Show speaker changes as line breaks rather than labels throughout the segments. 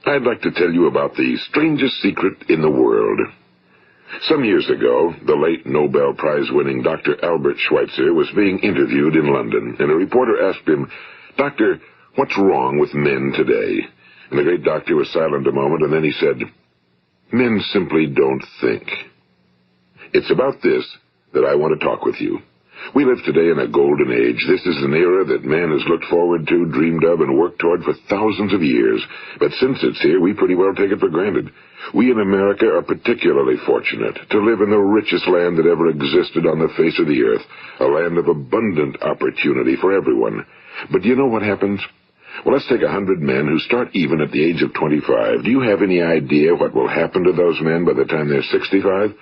I'd like to tell you about the strangest secret in the world. Some years ago, the late Nobel Prize-winning Dr. Albert Schweitzer was being interviewed in London, and a reporter asked him, "Doctor, what's wrong with men today?" And the great doctor was silent a moment, and then he said, "Men simply don't think." It's about this that I want to talk with you. We live today in a golden age. This is an era that man has looked forward to, dreamed of, and worked toward for thousands of years. But since it's here, we pretty well take it for granted. We in America are particularly fortunate to live in the richest land that ever existed on the face of the earth, a land of abundant opportunity for everyone. But do you know what happens? Well, let's take 100 men who start even at the age of 25. Do you have any idea what will happen to those men by the time they're 65?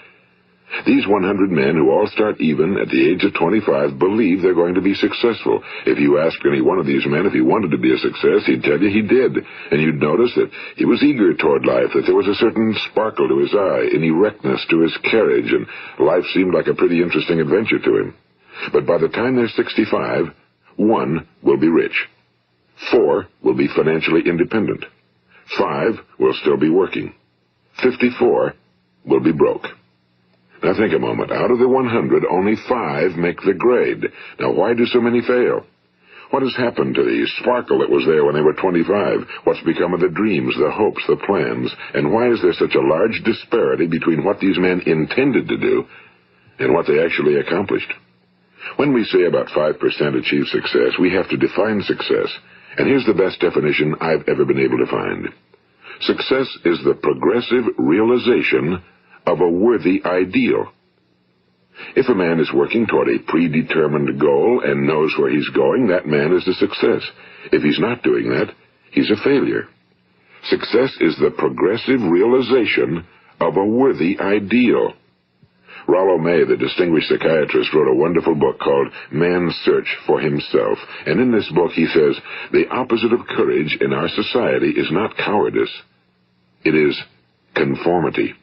These 100 men who all start even at the age of 25 believe they're going to be successful. If you ask any one of these men if he wanted to be a success, he'd tell you he did. And you'd notice that he was eager toward life, that there was a certain sparkle to his eye, an erectness to his carriage, and life seemed like a pretty interesting adventure to him. But by the time they're 65, 1 will be rich. 4 will be financially independent. 5 will still be working. 54 will be broke. Now think a moment. Out of the 100, only 5 make the grade. Now why do so many fail? What has happened to the sparkle that was there when they were 25? What's become of the dreams, the hopes, the plans? And why is there such a large disparity between what these men intended to do and what they actually accomplished? When we say about 5% achieve success, we have to define success. And here's the best definition I've ever been able to find. Success is the progressive realization of a worthy ideal. If a man is working toward a predetermined goal and knows where he's going, that man is a success. If he's not doing that, he's a failure. Success is the progressive realization of a worthy ideal. Rollo May, the distinguished psychiatrist, wrote a wonderful book called Man's Search for Himself. And in this book he says, the opposite of courage in our society is not cowardice. It is conformity.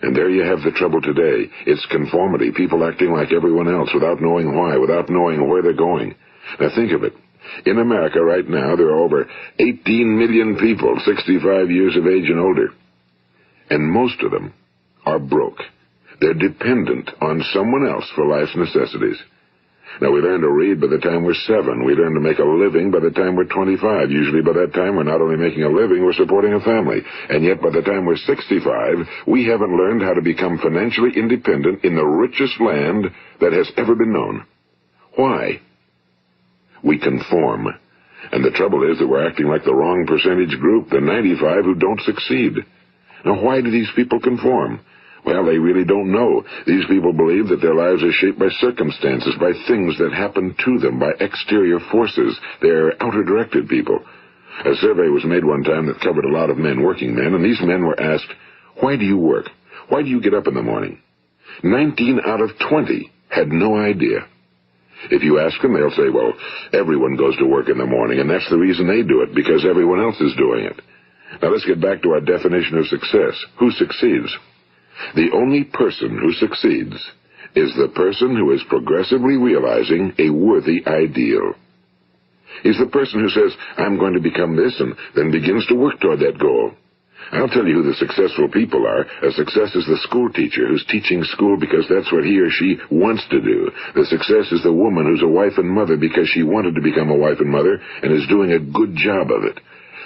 And there you have the trouble today. It's conformity, people acting like everyone else without knowing why, without knowing where they're going. Now think of it. In America right now, there are over 18 million people 65 years of age and older. And most of them are broke. They're dependent on someone else for life's necessities. Now, we learn to read by the time we're 7. We learn to make a living by the time we're 25. Usually by that time, we're not only making a living, we're supporting a family. And yet by the time we're 65, we haven't learned how to become financially independent in the richest land that has ever been known. Why? We conform. And the trouble is that we're acting like the wrong percentage group, the 95 who don't succeed. Now, why do these people conform? Well, they really don't know. These people believe that their lives are shaped by circumstances, by things that happen to them, by exterior forces. They're outer-directed people. A survey was made one time that covered a lot of men, working men, and these men were asked, "Why do you work? Why do you get up in the morning?" 19 out of 20 had no idea. If you ask them, they'll say, well, everyone goes to work in the morning, and that's the reason they do it, because everyone else is doing it. Now let's get back to our definition of success. Who succeeds? The only person who succeeds is the person who is progressively realizing a worthy ideal. He's the person who says, I'm going to become this, and then begins to work toward that goal. I'll tell you who the successful people are. A success is the school teacher who's teaching school because that's what he or she wants to do. The success is the woman who's a wife and mother because she wanted to become a wife and mother and is doing a good job of it.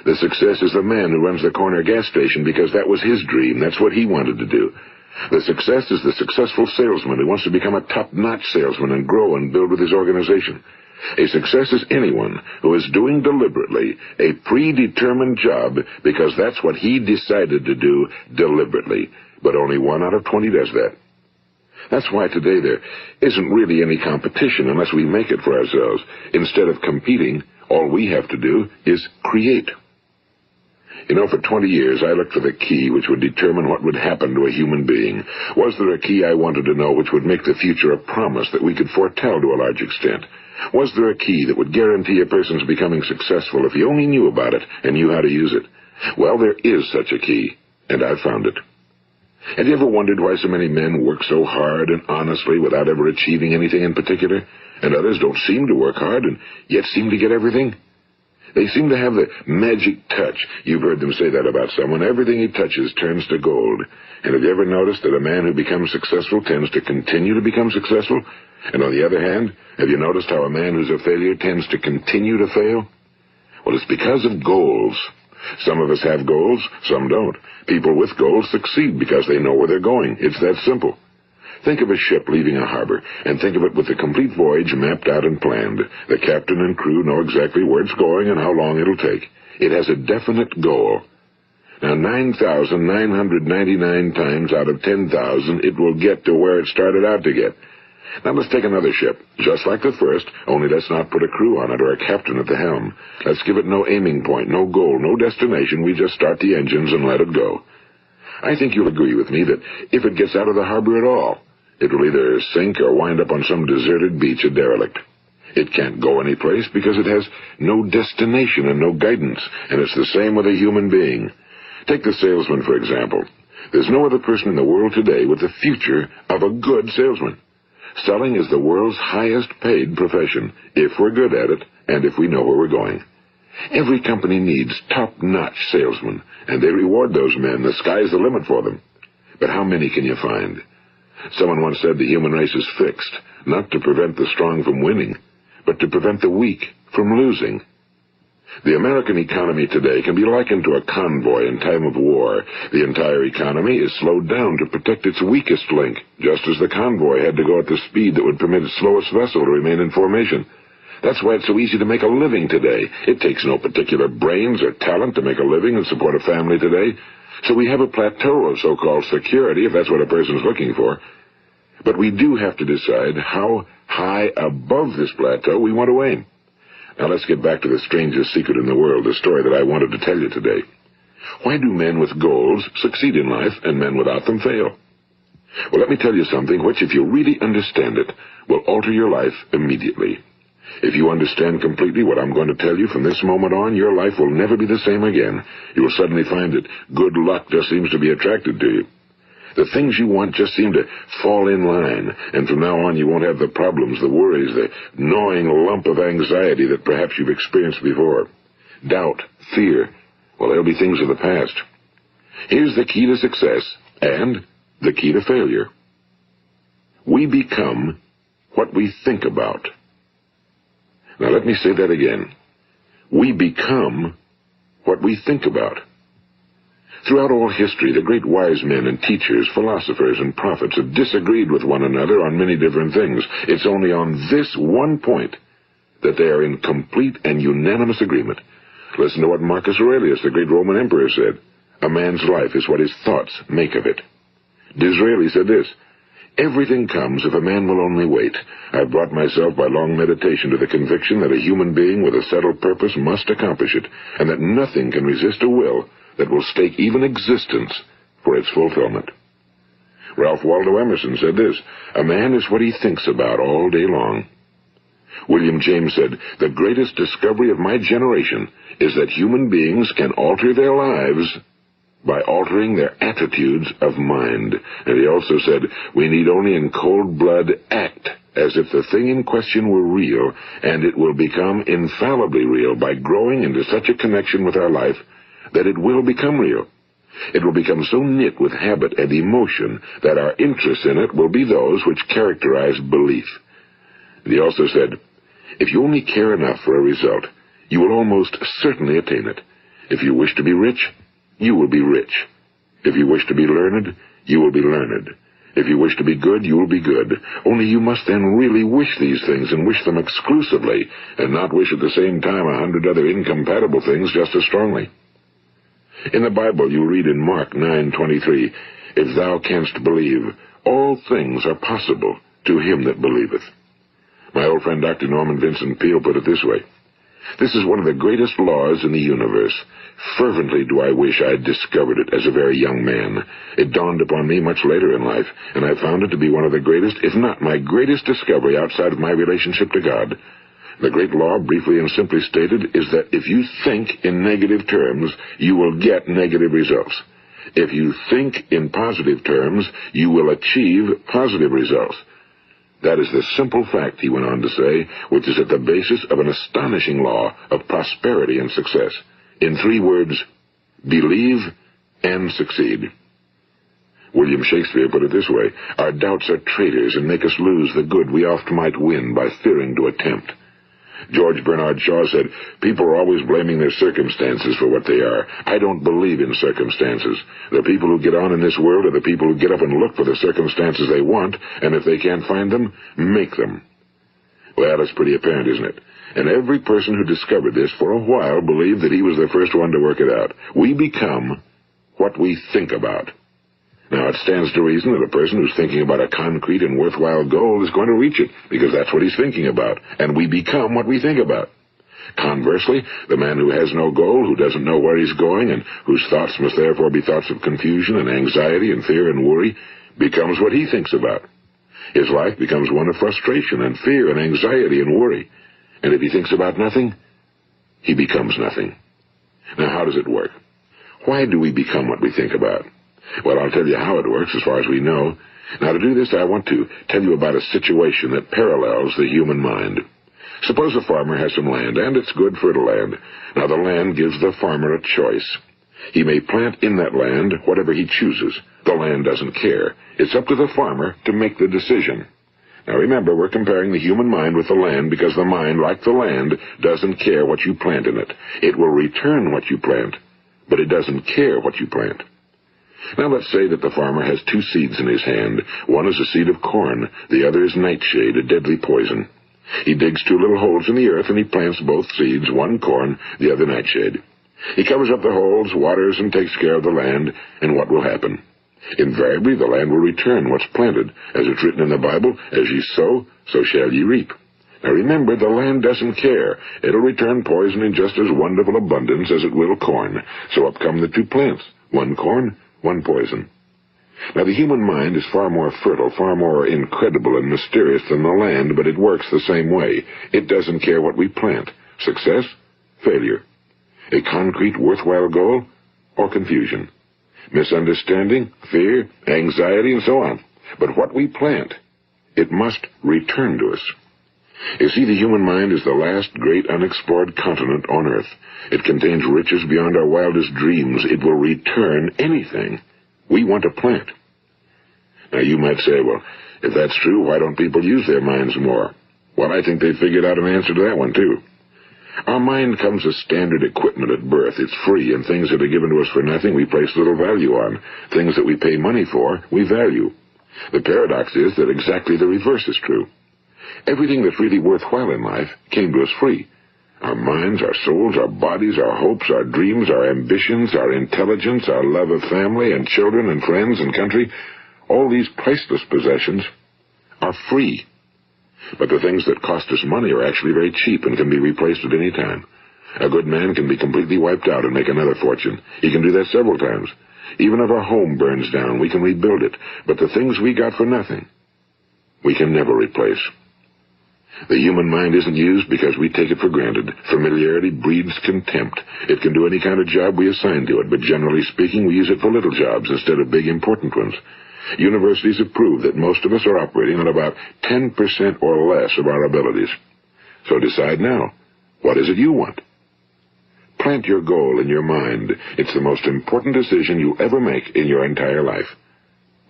The success is the man who runs the corner gas station because that was his dream. That's what he wanted to do. The success is the successful salesman who wants to become a top-notch salesman and grow and build with his organization. A success is anyone who is doing deliberately a predetermined job because that's what he decided to do deliberately. But only 1 out of 20 does that. That's why today there isn't really any competition unless we make it for ourselves. Instead of competing, all we have to do is create. You know, for 20 years, I looked for the key which would determine what would happen to a human being. Was there a key I wanted to know which would make the future a promise that we could foretell to a large extent? Was there a key that would guarantee a person's becoming successful if he only knew about it and knew how to use it? Well, there is such a key, and I've found it. Have you ever wondered why so many men work so hard and honestly without ever achieving anything in particular, and others don't seem to work hard and yet seem to get everything? They seem to have the magic touch. You've heard them say that about someone. Everything he touches turns to gold. And have you ever noticed that a man who becomes successful tends to continue to become successful? And on the other hand, have you noticed how a man who's a failure tends to continue to fail? Well, it's because of goals. Some of us have goals, some don't. People with goals succeed because they know where they're going. It's that simple. Think of a ship leaving a harbor, and think of it with the complete voyage mapped out and planned. The captain and crew know exactly where it's going and how long it'll take. It has a definite goal. Now, 9,999 times out of 10,000, it will get to where it started out to get. Now, let's take another ship, just like the first, only let's not put a crew on it or a captain at the helm. Let's give it no aiming point, no goal, no destination. We just start the engines and let it go. I think you'll agree with me that if it gets out of the harbor at all, it will either sink or wind up on some deserted beach, a derelict. It can't go anyplace because it has no destination and no guidance, and it's the same with a human being. Take the salesman, for example. There's no other person in the world today with the future of a good salesman. Selling is the world's highest paid profession, if we're good at it and if we know where we're going. Every company needs top-notch salesmen, and they reward those men. The sky's the limit for them. But how many can you find? Someone once said the human race is fixed, not to prevent the strong from winning, but to prevent the weak from losing. The American economy today can be likened to a convoy in time of war. The entire economy is slowed down to protect its weakest link, just as the convoy had to go at the speed that would permit its slowest vessel to remain in formation. That's why it's so easy to make a living today. It takes no particular brains or talent to make a living and support a family today. So we have a plateau of so-called security, if that's what a person's looking for. But we do have to decide how high above this plateau we want to aim. Now let's get back to the strangest secret in the world, the story that I wanted to tell you today. Why do men with goals succeed in life and men without them fail? Well, let me tell you something which, if you really understand it, will alter your life immediately. If you understand completely what I'm going to tell you from this moment on, your life will never be the same again. You will suddenly find that good luck just seems to be attracted to you. The things you want just seem to fall in line, and from now on you won't have the problems, the worries, the gnawing lump of anxiety that perhaps you've experienced before. Doubt, fear, well, they'll be things of the past. Here's the key to success and the key to failure. We become what we think about. Now let me say that again. We become what we think about. Throughout all history, the great wise men and teachers, philosophers and prophets have disagreed with one another on many different things. It's only on this one point that they are in complete and unanimous agreement. Listen to what Marcus Aurelius, the great Roman emperor, said. A man's life is what his thoughts make of it. Disraeli said this. Everything comes if a man will only wait. I've brought myself by long meditation to the conviction that a human being with a settled purpose must accomplish it, and that nothing can resist a will that will stake even existence for its fulfillment. Ralph Waldo Emerson said this, a man is what he thinks about all day long. William James said, the greatest discovery of my generation is that human beings can alter their lives by altering their attitudes of mind. And he also said, we need only in cold blood act as if the thing in question were real, and it will become infallibly real by growing into such a connection with our life that it will become real. It will become so knit with habit and emotion that our interest in it will be those which characterize belief. And he also said, if you only care enough for a result, you will almost certainly attain it. If you wish to be rich, you will be rich. If you wish to be learned, you will be learned. If you wish to be good, you will be good. Only you must then really wish these things and wish them exclusively, and not wish at the same time 100 other incompatible things just as strongly. In the Bible you read in Mark 9:23, if thou canst believe, all things are possible to him that believeth. My old friend Dr. Norman Vincent Peale put it this way, this is one of the greatest laws in the universe. Fervently do I wish I had discovered it as a very young man. It dawned upon me much later in life, and I found it to be one of the greatest, if not my greatest discovery outside of my relationship to God. The great law, briefly and simply stated, is that if you think in negative terms, you will get negative results. If you think in positive terms, you will achieve positive results. That is the simple fact, he went on to say, which is at the basis of an astonishing law of prosperity and success. In 3 words, believe and succeed. William Shakespeare put it this way: our doubts are traitors and make us lose the good we oft might win by fearing to attempt. George Bernard Shaw said, people are always blaming their circumstances for what they are. I don't believe in circumstances. The people who get on in this world are the people who get up and look for the circumstances they want, and if they can't find them, make them. Well, that's pretty apparent, isn't it? And every person who discovered this for a while believed that he was the first one to work it out. We become what we think about. Now, it stands to reason that a person who's thinking about a concrete and worthwhile goal is going to reach it, because that's what he's thinking about, and we become what we think about. Conversely, the man who has no goal, who doesn't know where he's going, and whose thoughts must therefore be thoughts of confusion and anxiety and fear and worry, becomes what he thinks about. His life becomes one of frustration and fear and anxiety and worry. And if he thinks about nothing, he becomes nothing. Now, how does it work? Why do we become what we think about? Well, I'll tell you how it works as far as we know. Now, to do this, I want to tell you about a situation that parallels the human mind. Suppose a farmer has some land, and it's good fertile land. Now, the land gives the farmer a choice. He may plant in that land whatever he chooses. The land doesn't care. It's up to the farmer to make the decision. Now, remember, we're comparing the human mind with the land because the mind, like the land, doesn't care what you plant in it. It will return what you plant, but it doesn't care what you plant. Now, let's say that the farmer has 2 seeds in his hand. One is a seed of corn. The other is nightshade, a deadly poison. He digs 2 little holes in the earth, and he plants both seeds, one corn, the other nightshade. He covers up the holes, waters, and takes care of the land, and what will happen? Invariably, the land will return what's planted. As it's written in the Bible, as ye sow, so shall ye reap. Now remember, the land doesn't care. It'll return poison in just as wonderful abundance as it will corn. So up come the 2 plants, one corn, one poison. Now, the human mind is far more fertile, far more incredible and mysterious than the land, but it works the same way. It doesn't care what we plant. Success, failure. A concrete, worthwhile goal, or confusion. Misunderstanding, fear, anxiety, and so on. But what we plant, it must return to us. You see, the human mind is the last great unexplored continent on Earth. It contains riches beyond our wildest dreams. It will return anything we want to plant. Now, you might say, well, if that's true, why don't people use their minds more? Well, I think they figured out an answer to that one, too. Our mind comes as standard equipment at birth. It's free, and things that are given to us for nothing we place little value on. Things that we pay money for, we value. The paradox is that exactly the reverse is true. Everything that's really worthwhile in life came to us free. Our minds, our souls, our bodies, our hopes, our dreams, our ambitions, our intelligence, our love of family and children and friends and country, all these priceless possessions are free. But the things that cost us money are actually very cheap and can be replaced at any time. A good man can be completely wiped out and make another fortune. He can do that several times. Even if our home burns down, we can rebuild it. But the things we got for nothing, we can never replace. The human mind isn't used because we take it for granted. Familiarity breeds contempt. It can do any kind of job we assign to it, but generally speaking, we use it for little jobs instead of big, important ones. Universities have proved that most of us are operating on about 10% or less of our abilities. So decide now, what is it you want? Plant your goal in your mind. It's the most important decision you ever make in your entire life.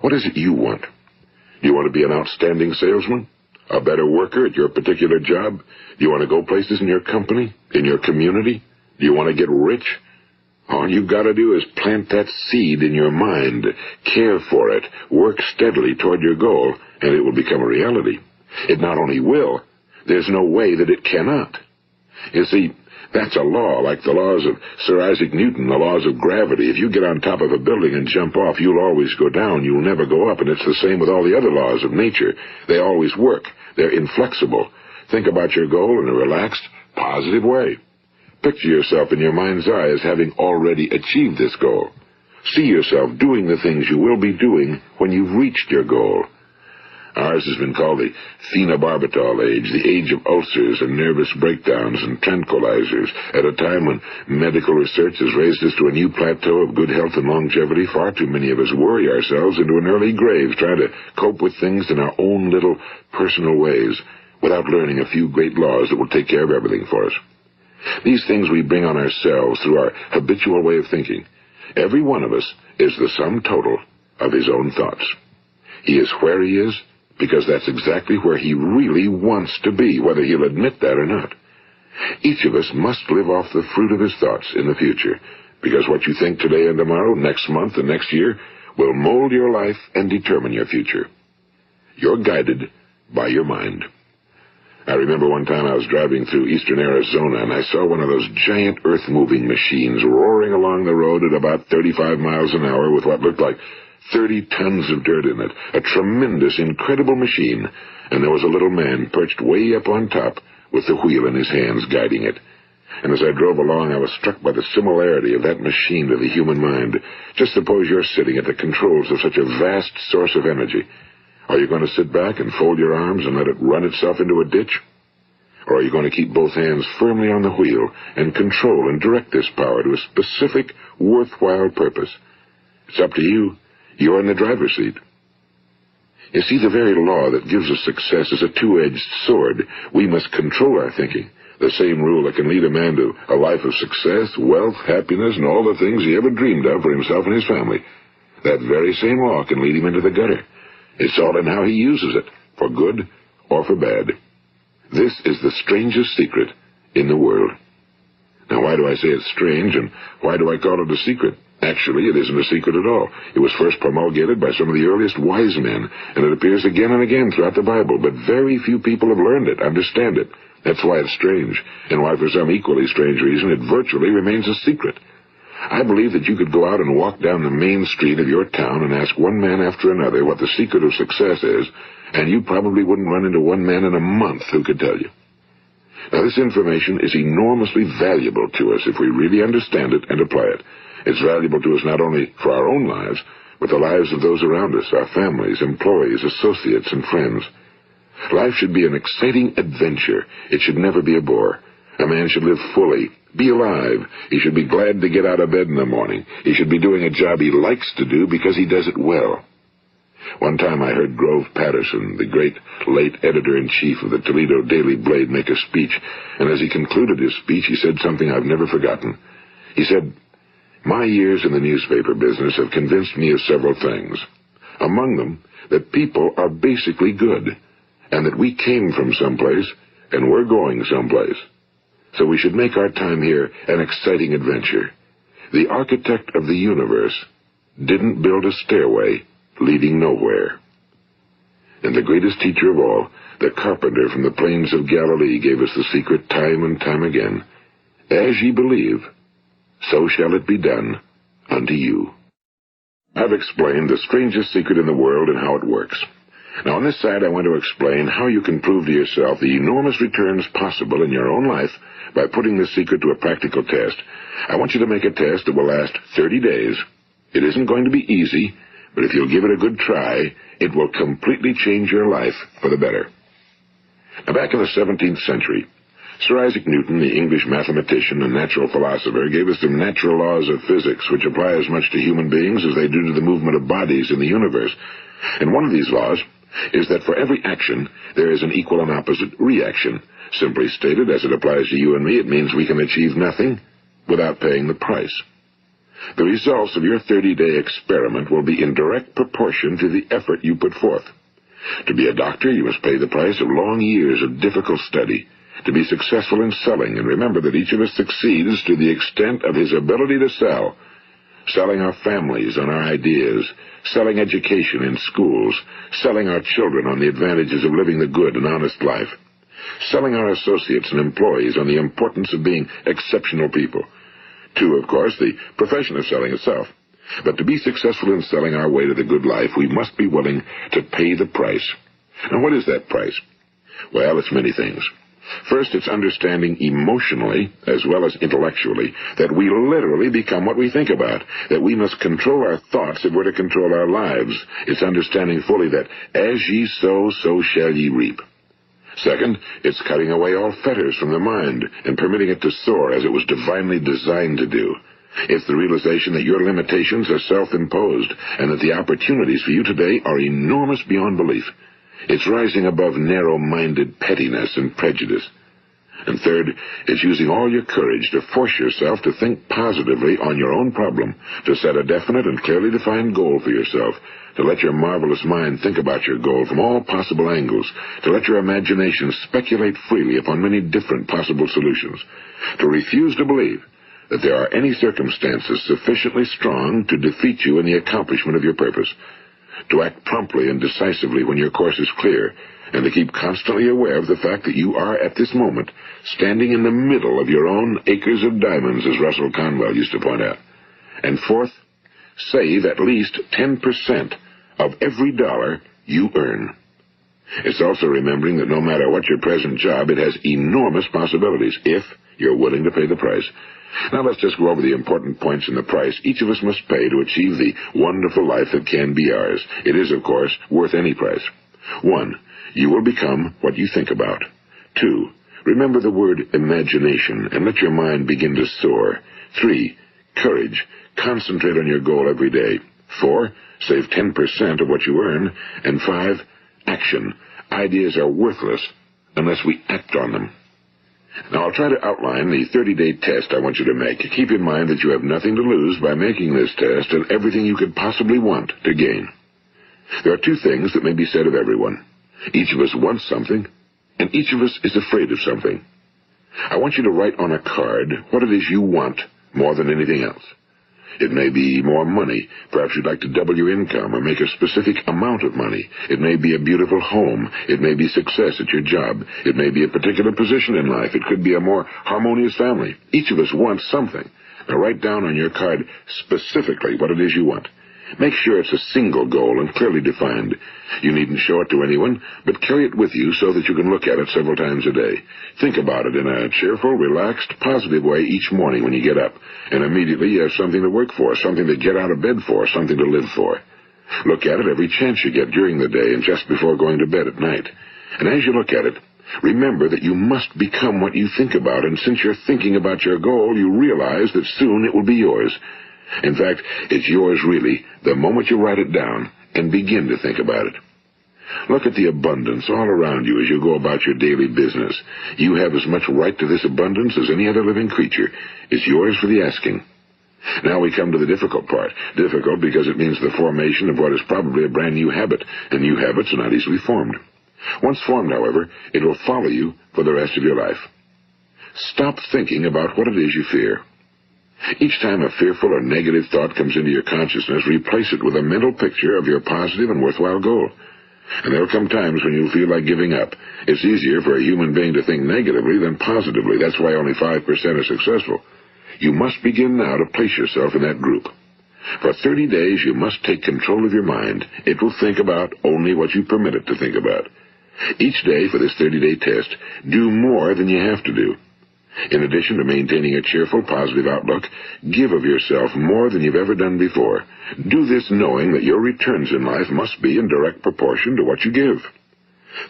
What is it you want? Do you want to be an outstanding salesman? A better worker at your particular job? Do you want to go places in your company? In your community? Do you want to get rich? All you've got to do is plant that seed in your mind, care for it, work steadily toward your goal, and it will become a reality. It not only will, there's no way that it cannot. You see, that's a law, like the laws of Sir Isaac Newton, the laws of gravity. If you get on top of a building and jump off, you'll always go down. You'll never go up, and it's the same with all the other laws of nature. They always work. They're inflexible. Think about your goal in a relaxed, positive way. Picture yourself in your mind's eye as having already achieved this goal. See yourself doing the things you will be doing when you've reached your goal. Ours has been called the phenobarbital age, the age of ulcers and nervous breakdowns and tranquilizers. At a time when medical research has raised us to a new plateau of good health and longevity, far too many of us worry ourselves into an early grave trying to cope with things in our own little personal ways without learning a few great laws that will take care of everything for us. These things we bring on ourselves through our habitual way of thinking. Every one of us is the sum total of his own thoughts. He is where he is because that's exactly where he really wants to be, whether he'll admit that or not. Each of us must live off the fruit of his thoughts in the future, because what you think today and tomorrow, next month and next year, will mold your life and determine your future. You're guided by your mind. I remember one time I was driving through eastern Arizona, and I saw one of those giant earth-moving machines roaring along the road at about 35 miles an hour with what looked like 30 tons of dirt in it. A tremendous, incredible machine, and there was a little man perched way up on top with the wheel in his hands guiding it. And as I drove along, I was struck by the similarity of that machine to the human mind. Just suppose you're sitting at the controls of such a vast source of energy. Are you going to sit back and fold your arms and let it run itself into a ditch? Or are you going to keep both hands firmly on the wheel and control and direct this power to a specific, worthwhile purpose? It's up to you. You're in the driver's seat. You see, the very law that gives us success is a two-edged sword. We must control our thinking. The same rule that can lead a man to a life of success, wealth, happiness, and all the things he ever dreamed of for himself and his family. That very same law can lead him into the gutter. It's all in how he uses it, for good or for bad. This is the strangest secret in the world. Now, why do I say it's strange, and why do I call it a secret? Actually, it isn't a secret at all. It was first promulgated by some of the earliest wise men, and it appears again and again throughout the Bible, but very few people have learned it, understand it. That's why it's strange, and why for some equally strange reason it virtually remains a secret. I believe that you could go out and walk down the main street of your town and ask one man after another what the secret of success is, and you probably wouldn't run into one man in a month who could tell you. Now, this information is enormously valuable to us if we really understand it and apply it. It's valuable to us not only for our own lives, but the lives of those around us, our families, employees, associates, and friends. Life should be an exciting adventure. It should never be a bore. A man should live fully, be alive. He should be glad to get out of bed in the morning. He should be doing a job he likes to do because he does it well. One time I heard Grove Patterson, the great late editor-in-chief of the Toledo Daily Blade, make a speech, and as he concluded his speech, he said something I've never forgotten. He said, "My years in the newspaper business have convinced me of several things. Among them, that people are basically good, and that we came from someplace, and we're going someplace. So we should make our time here an exciting adventure. The architect of the universe didn't build a stairway leading nowhere." And the greatest teacher of all, the carpenter from the plains of Galilee, gave us the secret time and time again. As ye believe, so shall it be done unto you. I've explained the strangest secret in the world and how it works. Now, on this side, I want to explain how you can prove to yourself the enormous returns possible in your own life by putting this secret to a practical test. I want you to make a test that will last 30 days. It isn't going to be easy, but if you'll give it a good try, it will completely change your life for the better. Now, back in the 17th century, Sir Isaac Newton, the English mathematician and natural philosopher, gave us some natural laws of physics which apply as much to human beings as they do to the movement of bodies in the universe. And one of these laws is that for every action, there is an equal and opposite reaction. Simply stated, as it applies to you and me, it means we can achieve nothing without paying the price. The results of your 30-day experiment will be in direct proportion to the effort you put forth. To be a doctor, you must pay the price of long years of difficult study. To be successful in selling, and remember that each of us succeeds to the extent of his ability to sell. Selling our families on our ideas, selling education in schools, selling our children on the advantages of living the good and honest life, selling our associates and employees on the importance of being exceptional people. To, of course, the profession of selling itself. But to be successful in selling our way to the good life, we must be willing to pay the price. Now, what is that price? Well, it's many things. First, it's understanding emotionally, as well as intellectually, that we literally become what we think about, that we must control our thoughts if we're to control our lives. It's understanding fully that as ye sow, so shall ye reap. Second, it's cutting away all fetters from the mind and permitting it to soar as it was divinely designed to do. It's the realization that your limitations are self-imposed and that the opportunities for you today are enormous beyond belief. It's rising above narrow-minded pettiness and prejudice. And third, it's using all your courage to force yourself to think positively on your own problem, to set a definite and clearly defined goal for yourself, to let your marvelous mind think about your goal from all possible angles, to let your imagination speculate freely upon many different possible solutions, to refuse to believe that there are any circumstances sufficiently strong to defeat you in the accomplishment of your purpose, to act promptly and decisively when your course is clear, and to keep constantly aware of the fact that you are, at this moment, standing in the middle of your own acres of diamonds, as Russell Conwell used to point out. And fourth, save at least 10% of every dollar you earn. It's also remembering that no matter what your present job, it has enormous possibilities, if you're willing to pay the price. Now let's just go over the important points in the price each of us must pay to achieve the wonderful life that can be ours. It is, of course, worth any price. 1. You will become what you think about. 2. Remember the word imagination and let your mind begin to soar. 3. Courage. Concentrate on your goal every day. 4. Save 10% of what you earn. And 5. Action. Ideas are worthless unless we act on them. Now, I'll try to outline the 30-day test I want you to make. Keep in mind that you have nothing to lose by making this test and everything you could possibly want to gain. There are 2 things that may be said of everyone. Each of us wants something, and each of us is afraid of something. I want you to write on a card what it is you want more than anything else. It may be more money. Perhaps you'd like to double your income or make a specific amount of money. It may be a beautiful home. It may be success at your job. It may be a particular position in life. It could be a more harmonious family. Each of us wants something. Now write down on your card specifically what it is you want. Make sure it's a single goal and clearly defined. You needn't show it to anyone, but carry it with you so that you can look at it several times a day. Think about it in a cheerful, relaxed, positive way each morning when you get up, and immediately you have something to work for, something to get out of bed for, something to live for. Look at it every chance you get during the day and just before going to bed at night. And as you look at it, remember that you must become what you think about, and since you're thinking about your goal, you realize that soon it will be yours. In fact, it's yours really the moment you write it down and begin to think about it. Look at the abundance all around you as you go about your daily business. You have as much right to this abundance as any other living creature. It's yours for the asking. Now we come to the difficult part. Difficult because it means the formation of what is probably a brand new habit, and new habits are not easily formed. Once formed, however, it will follow you for the rest of your life. Stop thinking about what it is you fear. Each time a fearful or negative thought comes into your consciousness, replace it with a mental picture of your positive and worthwhile goal. And there will come times when you'll feel like giving up. It's easier for a human being to think negatively than positively. That's why only 5% are successful. You must begin now to place yourself in that group. For 30 days, you must take control of your mind. It will think about only what you permit it to think about. Each day for this 30-day test, do more than you have to do. In addition to maintaining a cheerful, positive outlook, give of yourself more than you've ever done before. Do this knowing that your returns in life must be in direct proportion to what you give.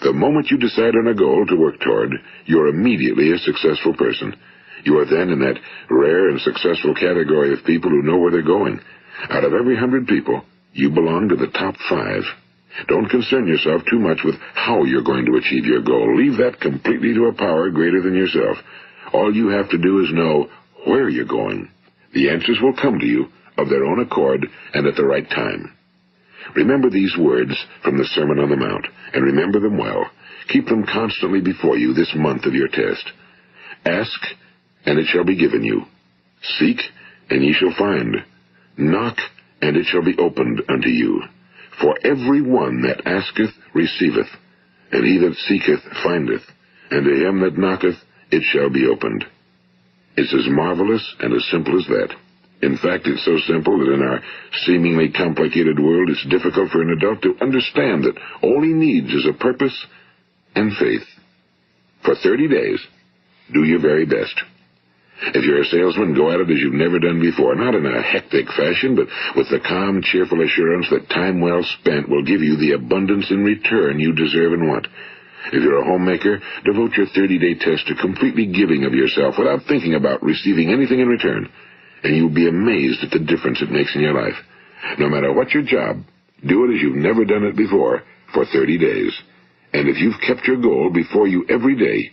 The moment you decide on a goal to work toward, you're immediately a successful person. You are then in that rare and successful category of people who know where they're going. Out of every 100 people, you belong to the top 5. Don't concern yourself too much with how you're going to achieve your goal. Leave that completely to a power greater than yourself. All you have to do is know where you're going. The answers will come to you of their own accord and at the right time. Remember these words from the Sermon on the Mount, and remember them well. Keep them constantly before you this month of your test. Ask, and it shall be given you. Seek, and ye shall find. Knock, and it shall be opened unto you. For every one that asketh receiveth, and he that seeketh findeth, and to him that knocketh it shall be opened. It's as marvelous and as simple as that. In fact, it's so simple that in our seemingly complicated world, it's difficult for an adult to understand that all he needs is a purpose and faith. For 30 days, do your very best. If you're a salesman, go at it as you've never done before, not in a hectic fashion, but with the calm, cheerful assurance that time well spent will give you the abundance in return you deserve and want. If you're a homemaker, devote your 30-day test to completely giving of yourself without thinking about receiving anything in return, and you'll be amazed at the difference it makes in your life. No matter what your job, do it as you've never done it before for 30 days. And if you've kept your goal before you every day,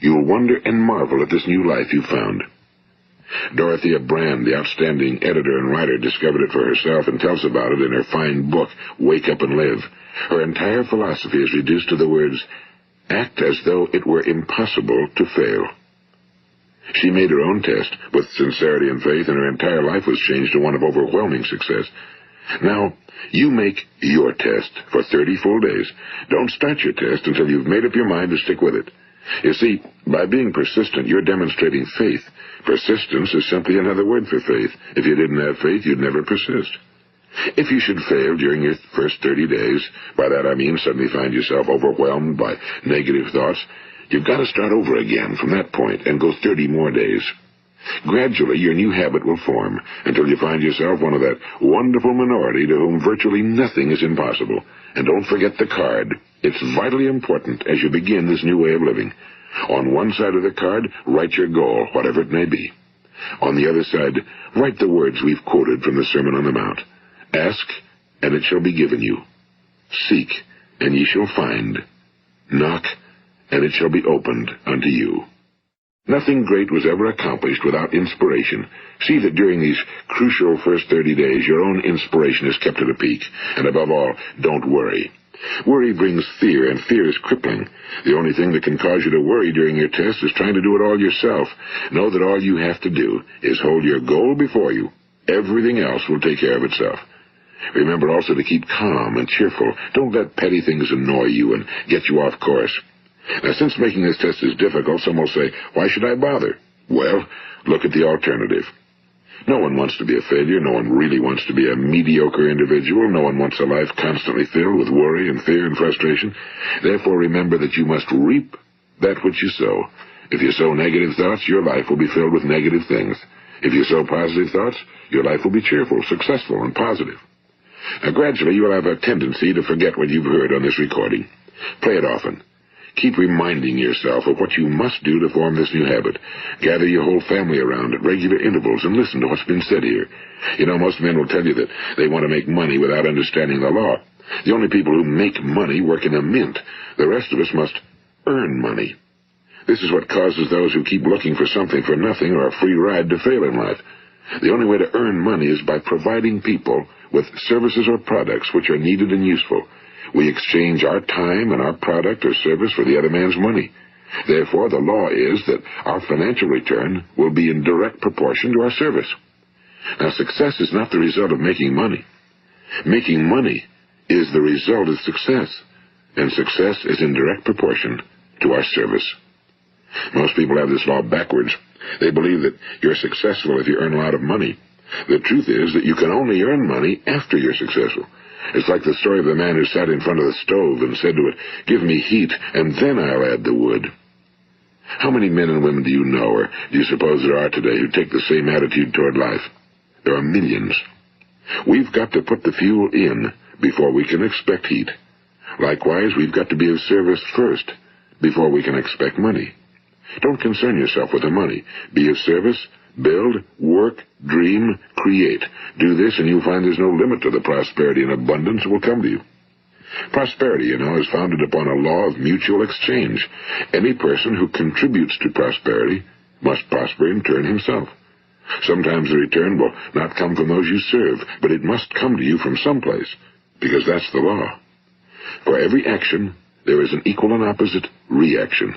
you'll wonder and marvel at this new life you've found. Dorothea Brand, the outstanding editor and writer, discovered it for herself and tells about it in her fine book, Wake Up and Live. Her entire philosophy is reduced to the words, act as though it were impossible to fail. She made her own test with sincerity and faith, and her entire life was changed to one of overwhelming success. Now, you make your test for 30 full days. Don't start your test until you've made up your mind to stick with it. You see, by being persistent, you're demonstrating faith. Persistence is simply another word for faith. If you didn't have faith, you'd never persist. If you should fail during your first 30 days, by that I mean suddenly find yourself overwhelmed by negative thoughts, you've got to start over again from that point and go 30 more days. Gradually, your new habit will form until you find yourself one of that wonderful minority to whom virtually nothing is impossible. And don't forget the card. It's vitally important as you begin this new way of living. On one side of the card, write your goal, whatever it may be. On the other side, write the words we've quoted from the Sermon on the Mount. Ask, and it shall be given you. Seek, and ye shall find. Knock, and it shall be opened unto you. Nothing great was ever accomplished without inspiration. See that during these crucial first 30 days, your own inspiration is kept at a peak. And above all, don't worry. Worry brings fear, and fear is crippling. The only thing that can cause you to worry during your test is trying to do it all yourself. Know that all you have to do is hold your goal before you. Everything else will take care of itself. Remember also to keep calm and cheerful. Don't let petty things annoy you and get you off course. Now, since making this test is difficult, some will say, why should I bother? Well, look at the alternative. No one wants to be a failure. No one really wants to be a mediocre individual. No one wants a life constantly filled with worry and fear and frustration. Therefore, remember that you must reap that which you sow. If you sow negative thoughts, your life will be filled with negative things. If you sow positive thoughts, your life will be cheerful, successful, and positive. Now, gradually, you will have a tendency to forget what you've heard on this recording. Play it often. Keep reminding yourself of what you must do to form this new habit. Gather your whole family around at regular intervals and listen to what's been said here. You know, most men will tell you that they want to make money without understanding the law. The only people who make money work in a mint. The rest of us must earn money. This is what causes those who keep looking for something for nothing or a free ride to fail in life. The only way to earn money is by providing people with services or products which are needed and useful. We exchange our time and our product or service for the other man's money. Therefore, the law is that our financial return will be in direct proportion to our service. Now, success is not the result of making money. Making money is the result of success, and success is in direct proportion to our service. Most people have this law backwards. They believe that you're successful if you earn a lot of money. The truth is that you can only earn money after you're successful. It's like the story of the man who sat in front of the stove and said to it, give me heat, and then I'll add the wood. How many men and women do you know, or do you suppose there are today, who take the same attitude toward life? There are millions. We've got to put the fuel in before we can expect heat. Likewise, we've got to be of service first before we can expect money. Don't concern yourself with the money. Be of service, build, work, dream, create. Do this, and you'll find there's no limit to the prosperity and abundance that will come to you. Prosperity, you know, is founded upon a law of mutual exchange. Any person who contributes to prosperity must prosper in turn himself. Sometimes the return will not come from those you serve, but it must come to you from someplace, because that's the law. For every action, there is an equal and opposite reaction.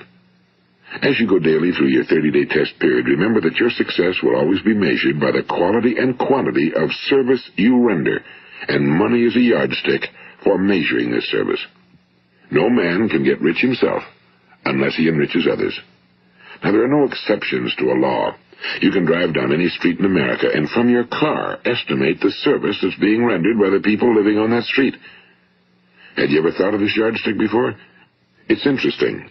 As you go daily through your 30-day test period, remember that your success will always be measured by the quality and quantity of service you render, and money is a yardstick for measuring this service. No man can get rich himself unless he enriches others. Now, there are no exceptions to a law. You can drive down any street in America and from your car estimate the service that's being rendered by the people living on that street. Had you ever thought of this yardstick before? It's interesting.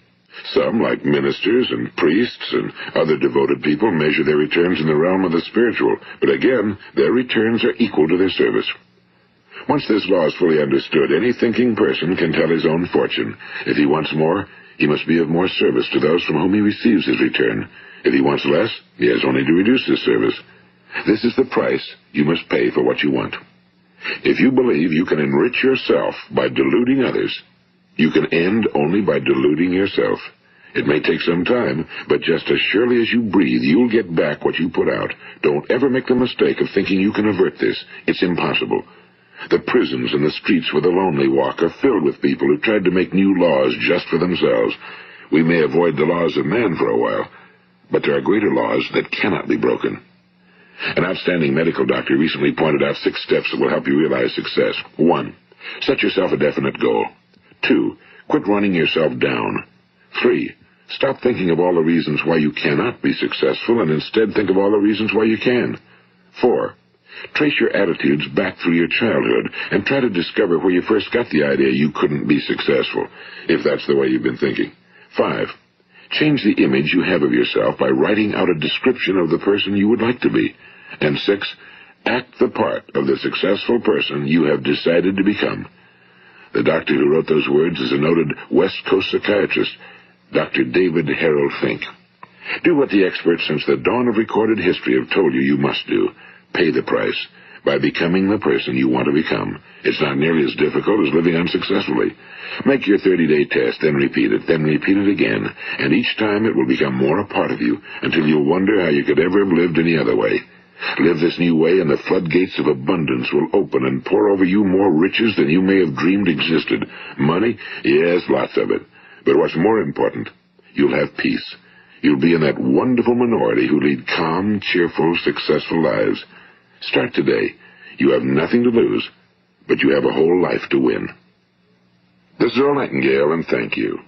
Some, like ministers and priests and other devoted people, measure their returns in the realm of the spiritual, but again, their returns are equal to their service. Once this law is fully understood, any thinking person can tell his own fortune. If he wants more, he must be of more service to those from whom he receives his return. If he wants less, he has only to reduce his service. This is the price you must pay for what you want. If you believe you can enrich yourself by deluding others, you can end only by deluding yourself. It may take some time, but just as surely as you breathe, you'll get back what you put out. Don't ever make the mistake of thinking you can avert this. It's impossible. The prisons and the streets where the lonely walk are filled with people who tried to make new laws just for themselves. We may avoid the laws of man for a while, but there are greater laws that cannot be broken. An outstanding medical doctor recently pointed out 6 steps that will help you realize success. 1. Set yourself a definite goal. 2. Quit running yourself down. 3. Stop thinking of all the reasons why you cannot be successful and instead think of all the reasons why you can. 4. Trace your attitudes back through your childhood and try to discover where you first got the idea you couldn't be successful, if that's the way you've been thinking. 5. Change the image you have of yourself by writing out a description of the person you would like to be. And 6. Act the part of the successful person you have decided to become. The doctor who wrote those words is a noted West Coast psychiatrist, Dr. David Harold Fink. Do what the experts since the dawn of recorded history have told you you must do. Pay the price by becoming the person you want to become. It's not nearly as difficult as living unsuccessfully. Make your 30-day test, then repeat it again, and each time it will become more a part of you until you'll wonder how you could ever have lived any other way. Live this new way, and the floodgates of abundance will open and pour over you more riches than you may have dreamed existed. Money? Yes, lots of it. But what's more important, you'll have peace. You'll be in that wonderful minority who lead calm, cheerful, successful lives. Start today. You have nothing to lose, but you have a whole life to win. This is Earl Nightingale, and thank you.